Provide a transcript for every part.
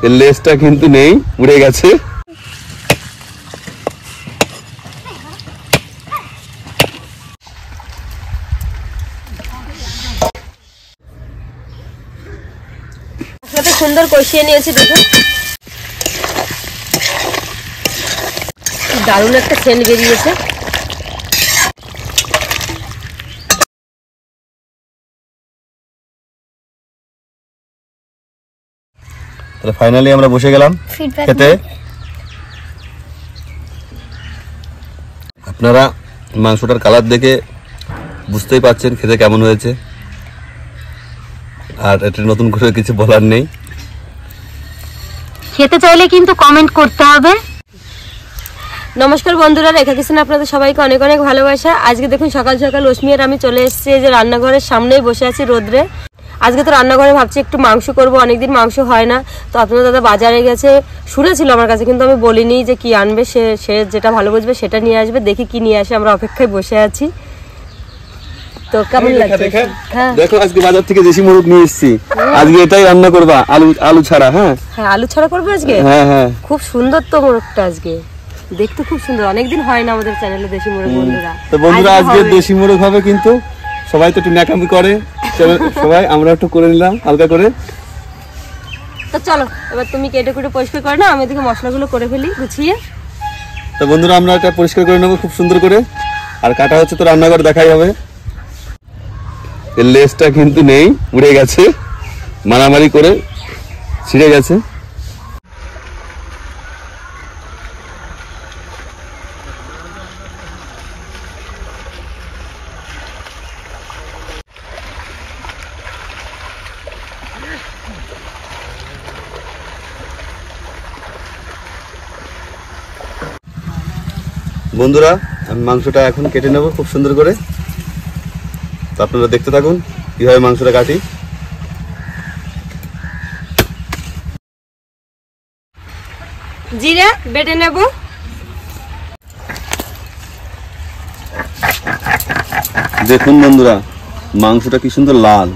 এর লেজটা কিন্তু নেই, উড়ে গেছে। সুন্দর কষিয়ে নিয়েছি, দেখুন দারুণ একটা সেন্ট বেরিয়েছে। তাহলে ফাইনালি আমরা বসে গেলাম খেতে। আপনারা মাংসটার কালার দেখে বুঝতেই পারছেন খেতে কেমন হয়েছে, আর এটা নতুন করে কিছু বলার নেই। খেতে চাইলে কিন্তু কমেন্ট করতে হবে। নমস্কার বন্ধুরা, রেখা কিচেনে আপনাদের সবাইকে অনেক অনেক ভালোবাসা। আজকে দেখুন সকাল সকাল অশ্মি আর আমি চলে এসেছি, যে রান্নাঘরের সামনেই বসে আছি রোদ্রে। আজকে তো রান্নাঘরে ভাবছি একটু মাংস করব, অনেকদিন মাংস হয় না। তো আপনার দাদা বাজারে গেছে, শুনেছিল আমার কাছে, কিন্তু আমি বলিনি যে কি আনবে। সে যেটা ভালো বুঝবে সেটা নিয়ে আসবে, দেখি কি নিয়ে আসে। আমরা অপেক্ষায় বসে আছি। তো কেমন লাগছে? দেখো আজকে বাজার থেকে দেশি মোরগ নিয়ে এসেছি। আজকে এটাই রান্না করবা, আলু ছাড়া। হ্যাঁ হ্যাঁ, আলু ছাড়া করবে আজকে। হ্যাঁ হ্যাঁ, খুব সুন্দর তো মোরগটা, আজকে দেখতে খুব সুন্দর। অনেকদিন হয় না আমাদের চ্যানেলে দেশি মোরগ। বন্ধুরা তো বন্ধুরা আজকে দেশি মোরগ হবে, কিন্তু সবাই তো একটু ন্যাকামি করে, সবাই আমরা একটু করে নিলাম হালকা করে। তো চলো এবার তুমি কেটে কুটে পরিষ্কার করে নাও, আমি এদিকে মশলাগুলো করে ফেলি গুছিয়ে। তো বন্ধুরা আমরা এটা পরিষ্কার করে নেবো খুব সুন্দর করে, আর কাটা হচ্ছে তো রান্নাঘর দেখাই হবে। এর লেজটা কিন্তু নেই, উড়ে গেছে, মারামারি করে ছিঁড়ে গেছে। বন্ধুরা আমি মাংসটা এখন কেটে নেব খুব সুন্দর করে। তো আপনারা দেখতে থাকুন কিভাবে মাংসটা কাটি। জিরা বেটে নেব। দেখুন বন্ধুরা মাংসটা কি সুন্দর লাল।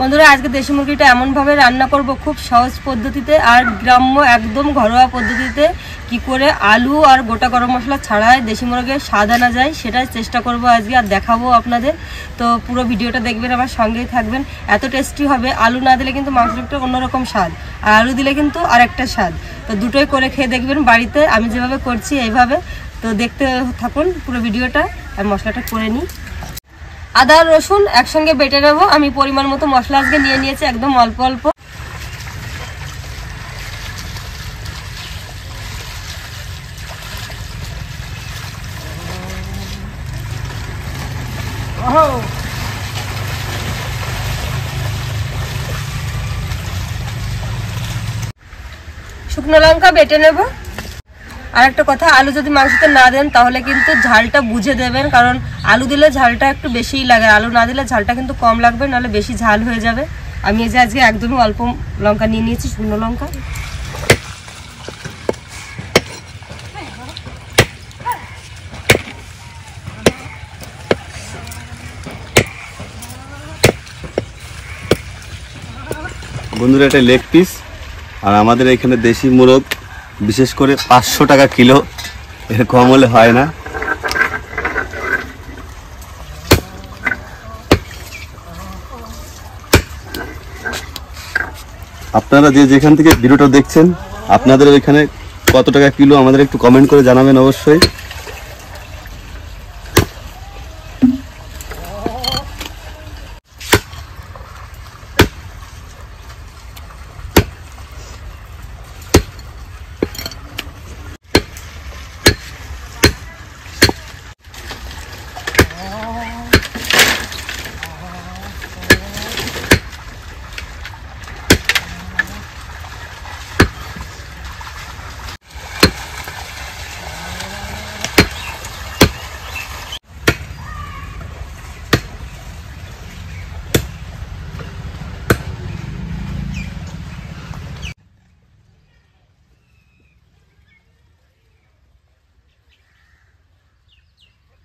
বন্ধুরা আজকে দেশি মুরগিটা এমনভাবে রান্না করব, খুব সহজ পদ্ধতিতে আর গ্রাম্য একদম ঘরোয়া পদ্ধতিতে, কি করে আলু আর গোটা গরম মশলা ছাড়াই দেশি মুরগির স্বাদ আনা যায় সেটাই চেষ্টা করব আজকে, আর দেখাবো আপনাদের। তো পুরো ভিডিওটা দেখবেন, আমার সঙ্গেই থাকবেন। এত টেস্টি হবে, আলু না দিলে কিন্তু মাংসটা অন্যরকম স্বাদ, আর আলু দিলে কিন্তু আরেকটা স্বাদ। তো দুটোই করে খেয়ে দেখবেন বাড়িতে, আমি যেভাবে করছি এইভাবে। তো দেখতে থাকুন পুরো ভিডিওটা। আর মশলাটা করে নিই। আদা রসুন একসঙ্গে বেটে নেবো। আমি পরিমাণ মতো মশলা আজকে নিয়ে নিয়েছি, একদম অল্প অল্প। শুকনো লঙ্কা বেটে নেব। আর একটা কথা, আলু যদি মাংসতে না দেন তাহলে কিন্তু ঝালটা বুঝে দেবেন, কারণ আলু দিলে ঝালটা একটু বেশিই লাগে, আলু না দিলে ঝালটা কিন্তু কম লাগবে, নাহলে বেশি ঝাল হয়ে যাবে। আমি এই যে আজকে একদমই অল্প লঙ্কা নিয়ে নিয়েছি, শুকনো লঙ্কা। বন্ধুরা এটা লেগ পিস, আর আমাদের এখানে দেশি মোরগ বিশেষ করে 500 টাকা কিলো, এর কম হলে হয় না। আপনারা যে যেখান থেকে ভিডিওটা দেখছেন, আপনাদের ওইখানে কত টাকা কিলো আমাদের একটু কমেন্ট করে জানাবেন অবশ্যই।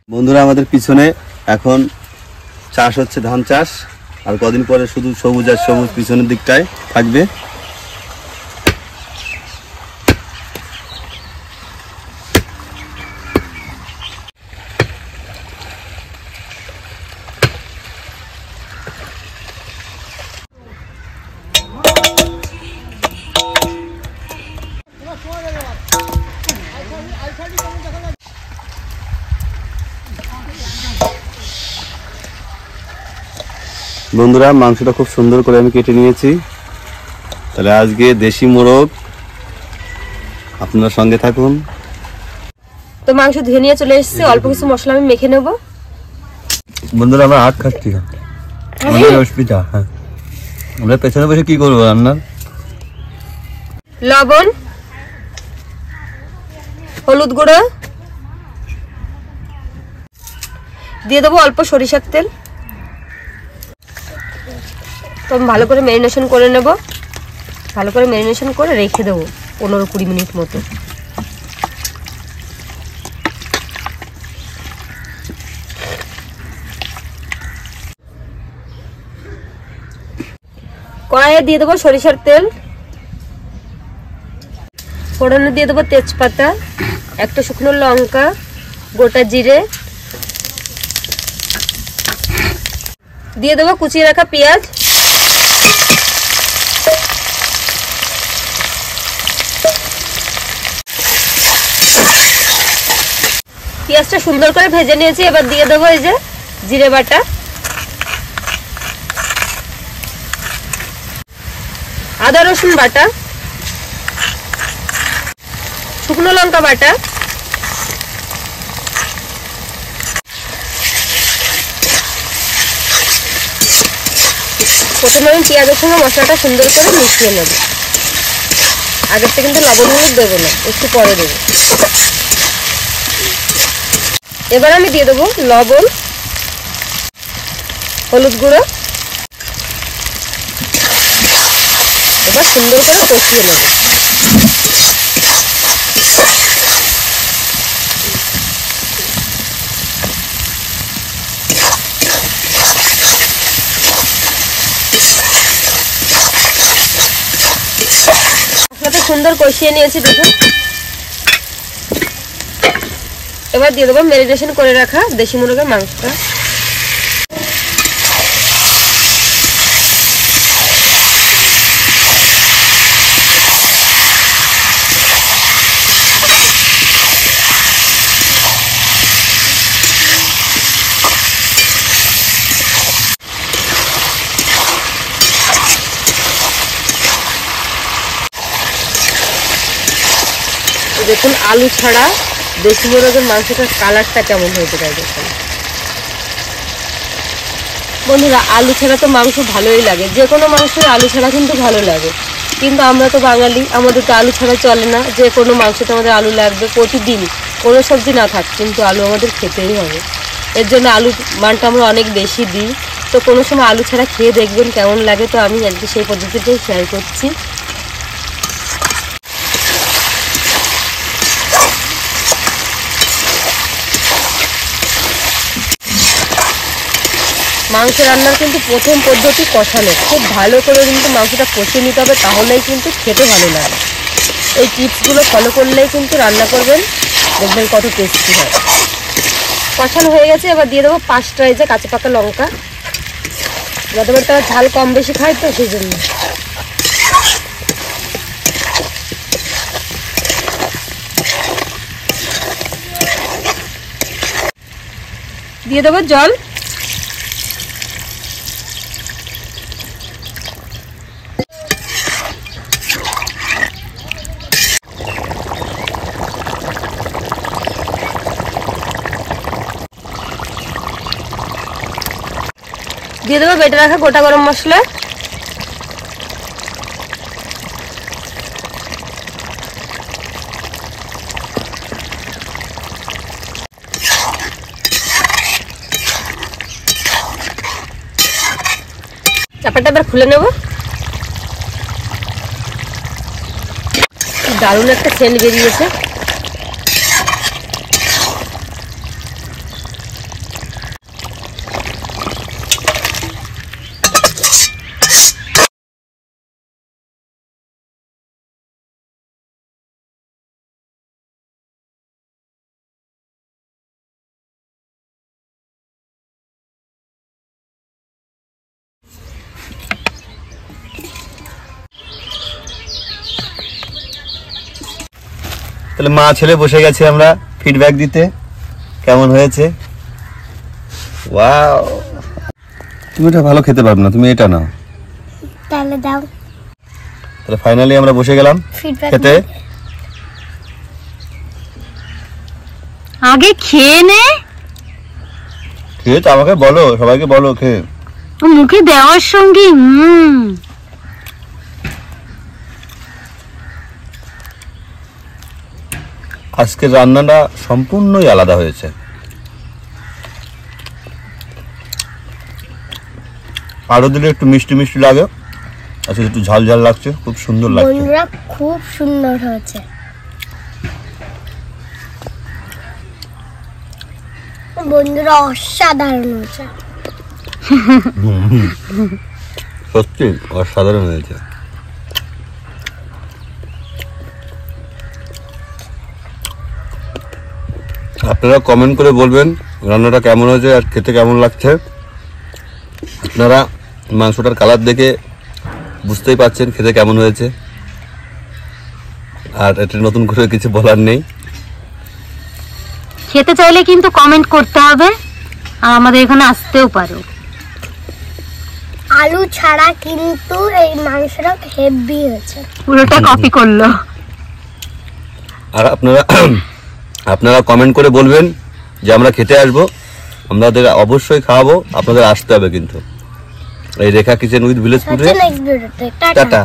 বন্ধুরা আমাদের পিছনে এখন চাষ হচ্ছে, ধান চাষ। আর কদিন পরে শুধু সবুজ আর সবুজ পিছনের দিকটায় থাকবে। বন্ধুরা মাংসটা খুব সুন্দর করে আমি কেটে নিয়েছি। তাহলে আজকে দেশি মোরগ, আপনারা সঙ্গে থাকুন। তো মাংস ধুয়ে নিয়ে চলে এসেছি, অল্প কিছু মশলা আমি মেখে নেব। বন্ধুরা আমরা হাত খাচ্ছি, আমাদের অসুবিধা। হ্যাঁ, আমরা পেছনে বসে কি করবো রান্নার। লবণ, হলুদ গুঁড়ো দিয়ে দেবো, অল্প সরিষার তেল। তো আমি ভালো করে ম্যারিনেশন করে নেব। ভালো করে ম্যারিনেশন করে রেখে দেবো 15-20 মিনিট মতো। কড়াইয়ে দিয়ে দেবো সরিষার তেল, ফোড়নে দিয়ে দেবো তেজপাতা, একটা শুকনো লঙ্কা, গোটা জিরে, দিয়ে দেবো কুচিয়ে রাখা পেঁয়াজ। পেঁয়াজটা সুন্দর করে ভেজে নিয়েছি, এবার দিয়ে দেবো এই যে জিরে বাটা, আদা রসুন বাটা, শুকনো লঙ্কা বাটা, প্রথমে আমি পেঁয়াজের সঙ্গে মশলাটা সুন্দর করে মিশিয়ে নেব। আগের থেকে কিন্তু লবণ হলুদ দেবো না, একটু পরে দেবো। এবার আমি দিয়ে দেবো লবণ, হলুদ গুঁড়ো, এবার সুন্দর করে কষিয়ে নেব। মশলাটা সুন্দর কষিয়ে নিয়েছি দেখুন। এবার দিয়ে দেবো ম্যারিনেশন করে রাখা দেশি মুরগির মাংসটা। দেখুন আলু ছাড়া দেশি মুরগের মাংসটার কালারটা কেমন হয়েছে তাই দেখুন। বন্ধুরা আলু ছাড়া তো মাংস ভালোই লাগে, যে কোনো মাংসের আলু ছাড়া কিন্তু ভালো লাগে, কিন্তু আমরা তো বাঙালি, আমাদের তো আলু ছাড়া চলে না। যে কোনো মাংসতে আমাদের আলু লাগবে, প্রতিদিন কোনো সবজি না থাক কিন্তু আলু আমাদের খেতেই হবে। এর জন্য আলুর মানটা আমরা অনেক বেশি দিই। তো কোনো সময় আলু ছাড়া খেয়ে দেখবেন কেমন লাগে। তো আমি আজকে সেই পদ্ধতিটাই শেয়ার করছি। মাংস রান্নার কিন্তু প্রথম পদ্ধতি কষানো, খুব ভালো করে কিন্তু মাংসটা কষিয়ে নিতে হবে, তাহলেই কিন্তু খেতে ভালো লাগে। এই টিপসগুলো ফলো করলেই কিন্তু রান্না করবেন, দেখবেন কত টেস্টি হয়। কষানো হয়ে গেছে, এবার দিয়ে দেবো 5টা এই যে কাঁচা পাকা লঙ্কা। যাদের তারা ঝাল কম বেশি খায় তো সেই জন্য। দিয়ে দেবো জল, দিয়ে দেবো বেটে রাখা গোটা গরম মশলা, চাপাটা এবার খুলে নেব। দারুণ একটা সেন্ট বেরিয়েছে। তাহলে মা ছেলে বসে গেছে আমরা ফিডব্যাক দিতে কেমন হয়েছে। ওয়াও, তুমি এটা ভালো খেতে পারবে না, তুমি এটা নাও। তাহলে দাও। তাহলে ফাইনালি আমরা বসে গেলাম Feedback খেতে। আগে খেয়ে নে, খেয়ে তো আমাকে বলো, সবাইকে বলো খেয়ে। মুখে দেওয়ার সঙ্গে আজকের রান্নাটা সম্পূর্ণই আলাদা হয়েছে। আরো দিলে একটু মিষ্টি মিষ্টি লাগে, আচ্ছা একটু ঝাল ঝাল লাগছে, খুব সুন্দর লাগছে। বন্ধুরা খুব সুন্দর হয়েছে। বন্ধুরা অসাধারণ হয়েছে। সত্যি অসাধারণ হয়েছে। আপনারা কমেন্ট করে বলবেন রান্নাটা কেমন হয়েছে আর খেতে কেমন লাগছে। আপনারা মাংসটার কালার দেখে বুঝতেই পারছেন খেতে কেমন হয়েছে, আর এটা নতুন করে কিছু বলার নেই। খেতে চাইলে কিন্তু কমেন্ট করতে হবে, আর আমাদের এখানে আসতেও পারো। আলু ছাড়া কিন্তু এই মাংসটা হেভি হয়েছে। পুরোটা কপি করলো। আর আপনারা কমেন্ট করে বলবেন যে আমরা খেতে আসবো, আমাদের অবশ্যই খাওয়াবো, আপনাদের আসতে হবে কিন্তু। এই রেখা কিচেন উইথ ভিলেজ ফুডে। নেক্সট ভিডিওতে টাটা। টাটা।